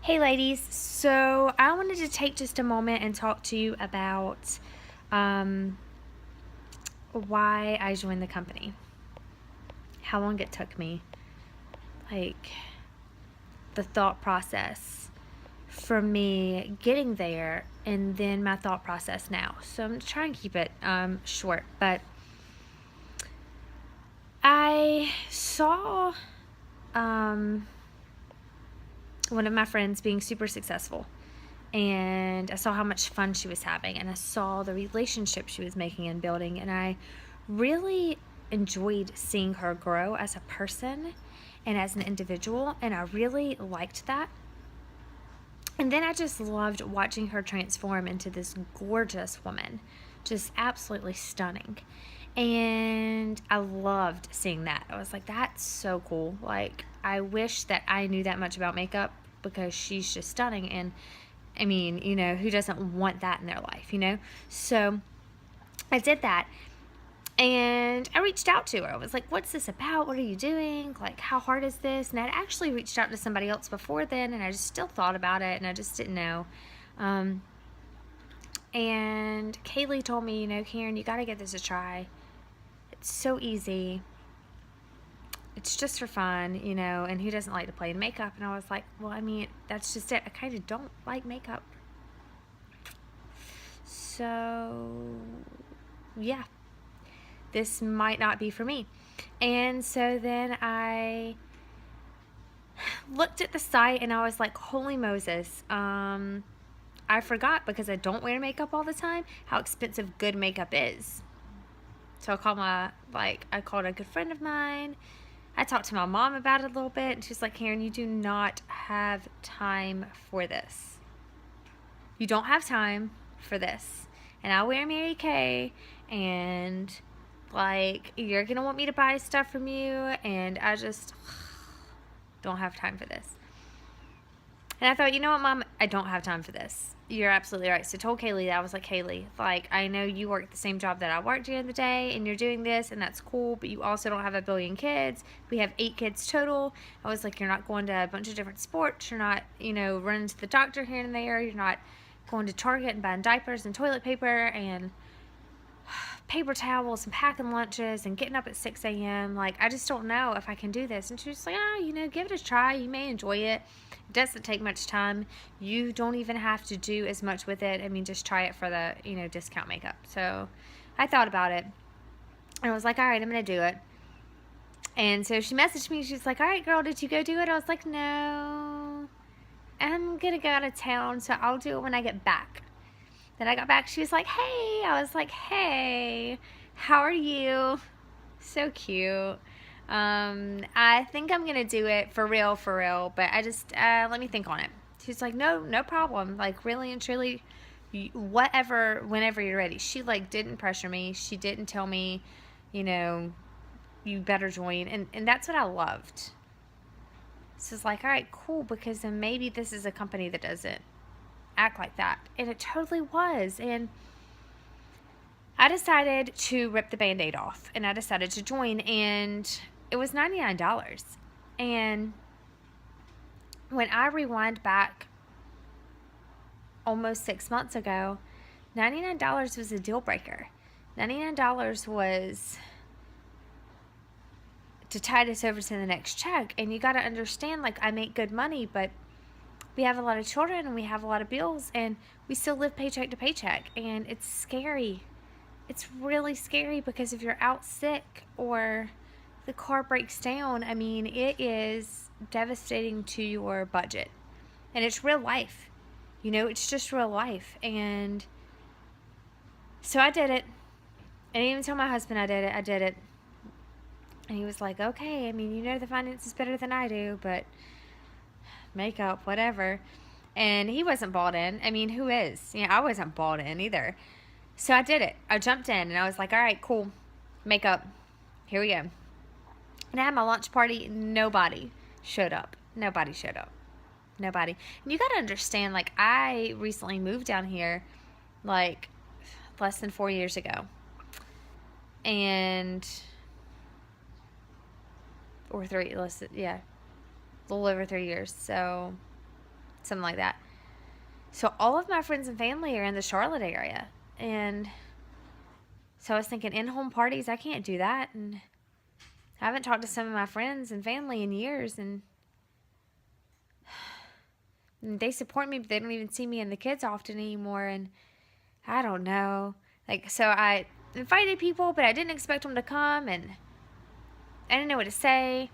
Hey ladies, so I wanted to take just a moment and talk to you about why I joined the company, how long it took me, like the thought process for me getting there, and then my thought process now. So I'm trying to keep it short, but I saw one of my friends being super successful, and I saw how much fun she was having, and I saw the relationship she was making and building, and I really enjoyed seeing her grow as a person and as an individual, and I really liked that. And then I just loved watching her transform into this gorgeous woman, just absolutely stunning. And I loved seeing that. I was like, that's so cool. Like, I wish that I knew that much about makeup, because she's just stunning. And I mean, who doesn't want that in their life? So I did that. And I reached out to her. I was like, what's this about? What are you doing? Like, how hard is this? And I'd actually reached out to somebody else before then, and I just still thought about it, and I just didn't know. And Kaylee told me, Karen, you got to give this a try. It's so easy. It's just for fun, and who doesn't like to play in makeup? And I was like, well, I mean, that's just it. I kind of don't like makeup. So, yeah, this might not be for me. And so then I looked at the site, and I was like, holy Moses, I forgot, because I don't wear makeup all the time, how expensive good makeup is. So I called a good friend of mine. I talked to my mom about it a little bit, and she's like, Karen, you do not have time for this. You don't have time for this. And I wear Mary Kay, and you're gonna want me to buy stuff from you, and I just don't have time for this. And I thought, you know what, Mom, I don't have time for this. You're absolutely right. So I told Kaylee that. I was like, Kaylee, I know you work the same job that I worked during the day, and you're doing this, and that's cool, but you also don't have a billion kids. We have 8 kids total. I was like, you're not going to a bunch of different sports. You're not, running to the doctor here and there. You're not going to Target and buying diapers and toilet paper and paper towels and packing lunches and getting up at 6 a.m. I just don't know if I can do this. And she was like, give it a try. You may enjoy it. It doesn't take much time. You don't even have to do as much with it. I mean, just try it for the, discount makeup. So I thought about it, and I was like, all right, I'm going to do it. And so she messaged me. She's like, all right, girl, did you go do it? I was like, no, I'm going to go out of town, so I'll do it when I get back. Then I got back, she was like, hey. I was like, hey, how are you? So cute. I think I'm gonna do it for real, but I just, let me think on it. She's like, no problem. Really and truly, whatever, whenever you're ready. She, didn't pressure me. She didn't tell me, you better join. And that's what I loved. So it's like, all right, cool, because then maybe this is a company that doesn't act like that. And it totally was. And I decided to rip the Band-Aid off, and I decided to join, and it was $99. And when I rewind back almost 6 months ago, $99 was a deal breaker. $99 was to tide us over to the next check. And you got to understand, I make good money, but we have a lot of children, and we have a lot of bills, and we still live paycheck to paycheck. And it's scary. It's really scary, because if you're out sick or the car breaks down, I mean, it is devastating to your budget. And it's real life. It's just real life. And so I did it. I didn't even tell my husband I did it. I did it. And he was like, okay, I mean, the finances better than I do, but makeup, whatever. And he wasn't bought in. I mean, who is? I wasn't bought in either. So I did it. I jumped in, and I was like, all right, cool. Makeup. Here we go. And I had my lunch party. Nobody showed up. Nobody showed up. Nobody. And you got to understand, I recently moved down here, less than 4 years ago. And, or 3, yeah, a little over 3 years. So something like that. So all of my friends and family are in the Charlotte area. And so I was thinking, in-home parties, I can't do that. And I haven't talked to some of my friends and family in years. And they support me, but they don't even see me and the kids often anymore. And I don't know. Like, so I invited people, but I didn't expect them to come. And I didn't know what to say.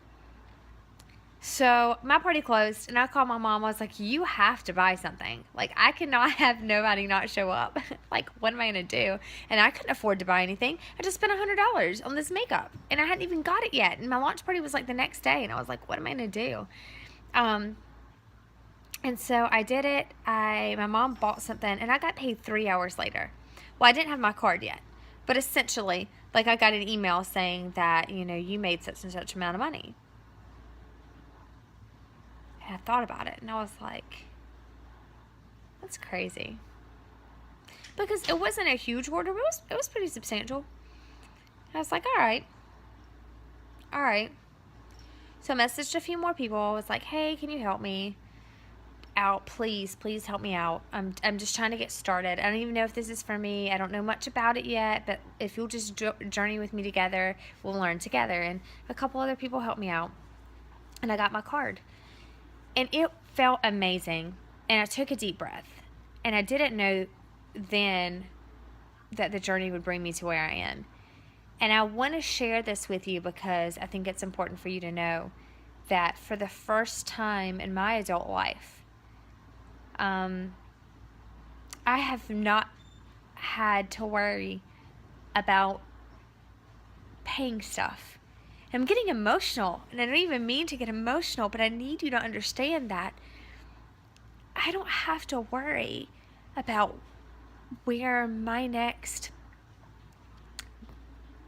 So my party closed, and I called my mom. I was like, you have to buy something. Like, I cannot have nobody not show up. Like, what am I going to do? And I couldn't afford to buy anything. I just spent $100 on this makeup, and I hadn't even got it yet. And my launch party was like the next day, and I was like, what am I going to do? And so I did it. My mom bought something, and I got paid 3 hours later. Well, I didn't have my card yet, but essentially, like, I got an email saying that, you made such and such amount of money. And I thought about it, and I was like, that's crazy. Because it wasn't a huge order, but it was pretty substantial. I was like, all right. So I messaged a few more people. I was like, hey, can you help me out? Please help me out. I'm just trying to get started. I don't even know if this is for me. I don't know much about it yet, but if you'll just journey with me together, we'll learn together. And a couple other people helped me out. And I got my card. And it felt amazing. And I took a deep breath. And I didn't know then that the journey would bring me to where I am. And I want to share this with you because I think it's important for you to know that for the first time in my adult life, I have not had to worry about paying stuff. I'm getting emotional, and I don't even mean to get emotional, but I need you to understand that I don't have to worry about where my next,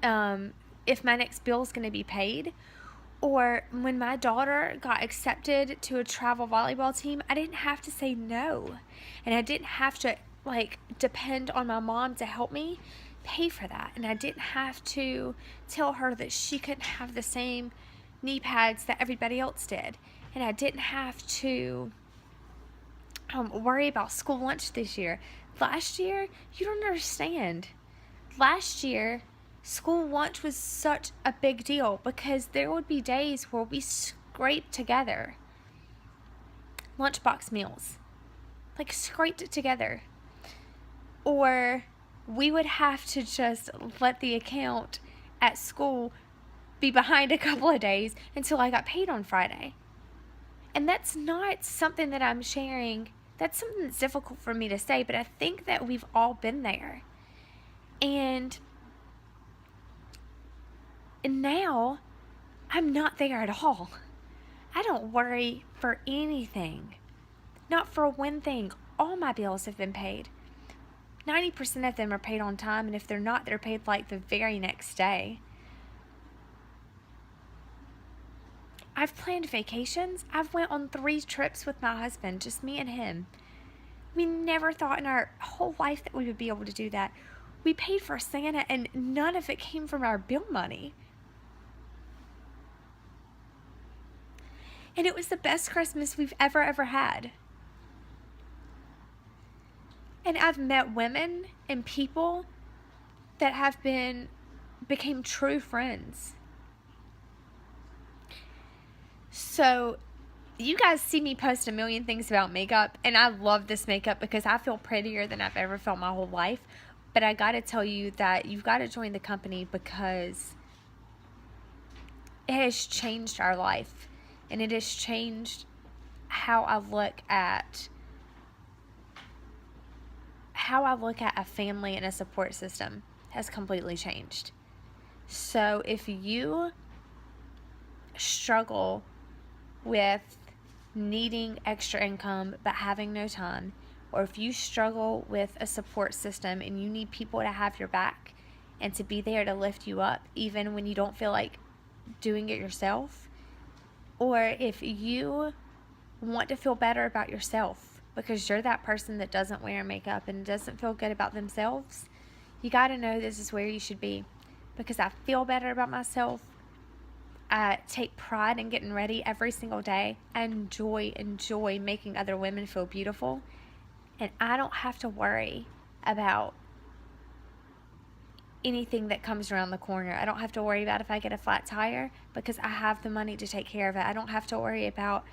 if my next bill is going to be paid, or when my daughter got accepted to a travel volleyball team, I didn't have to say no, and I didn't have to depend on my mom to help me pay for that, and I didn't have to tell her that she couldn't have the same knee pads that everybody else did, and I didn't have to worry about school lunch this year. Last year, you don't understand. Last year, school lunch was such a big deal because there would be days where we scraped together lunchbox meals, like scraped it together, or we would have to just let the account at school be behind a couple of days until I got paid on Friday. And that's not something that I'm sharing. That's something that's difficult for me to say, but I think that we've all been there. And now I'm not there at all. I don't worry for anything. Not for one thing. All my bills have been paid. 90% of them are paid on time, and if they're not, they're paid like the very next day. I've planned vacations. I've went on 3 trips with my husband, just me and him. We never thought in our whole life that we would be able to do that. We paid for Santa, and none of it came from our bill money. And it was the best Christmas we've ever had. And I've met women and people that have became true friends. So you guys see me post a million things about makeup, and I love this makeup because I feel prettier than I've ever felt my whole life. But I got to tell you that you've got to join the company because it has changed our life, and it has changed how I look at a family and a support system has completely changed. So if you struggle with needing extra income but having no time, or if you struggle with a support system and you need people to have your back and to be there to lift you up even when you don't feel like doing it yourself, or if you want to feel better about yourself because you're that person that doesn't wear makeup and doesn't feel good about themselves, you got to know this is where you should be. Because I feel better about myself, I take pride in getting ready every single day. I enjoy making other women feel beautiful. And I don't have to worry about anything that comes around the corner. I don't have to worry about if I get a flat tire because I have the money to take care of it. I don't have to worry about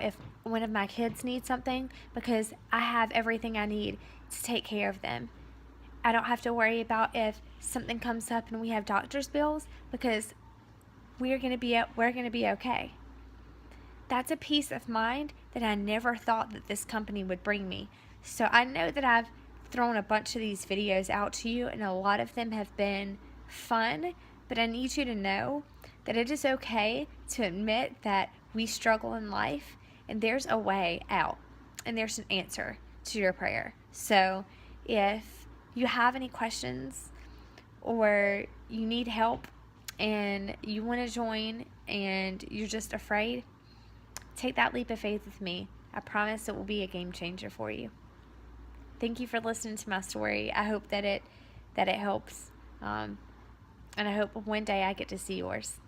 if one of my kids needs something because I have everything I need to take care of them. I don't have to worry about if something comes up and we have doctor's bills because we're going to be okay. That's a peace of mind that I never thought that this company would bring me. So I know that I've thrown a bunch of these videos out to you and a lot of them have been fun, but I need you to know that it is okay to admit that we struggle in life and there's a way out and there's an answer to your prayer. So if you have any questions or you need help and you want to join and you're just afraid, take that leap of faith with me. I promise it will be a game changer for you. Thank you for listening to my story. I hope that it helps, and I hope one day I get to see yours.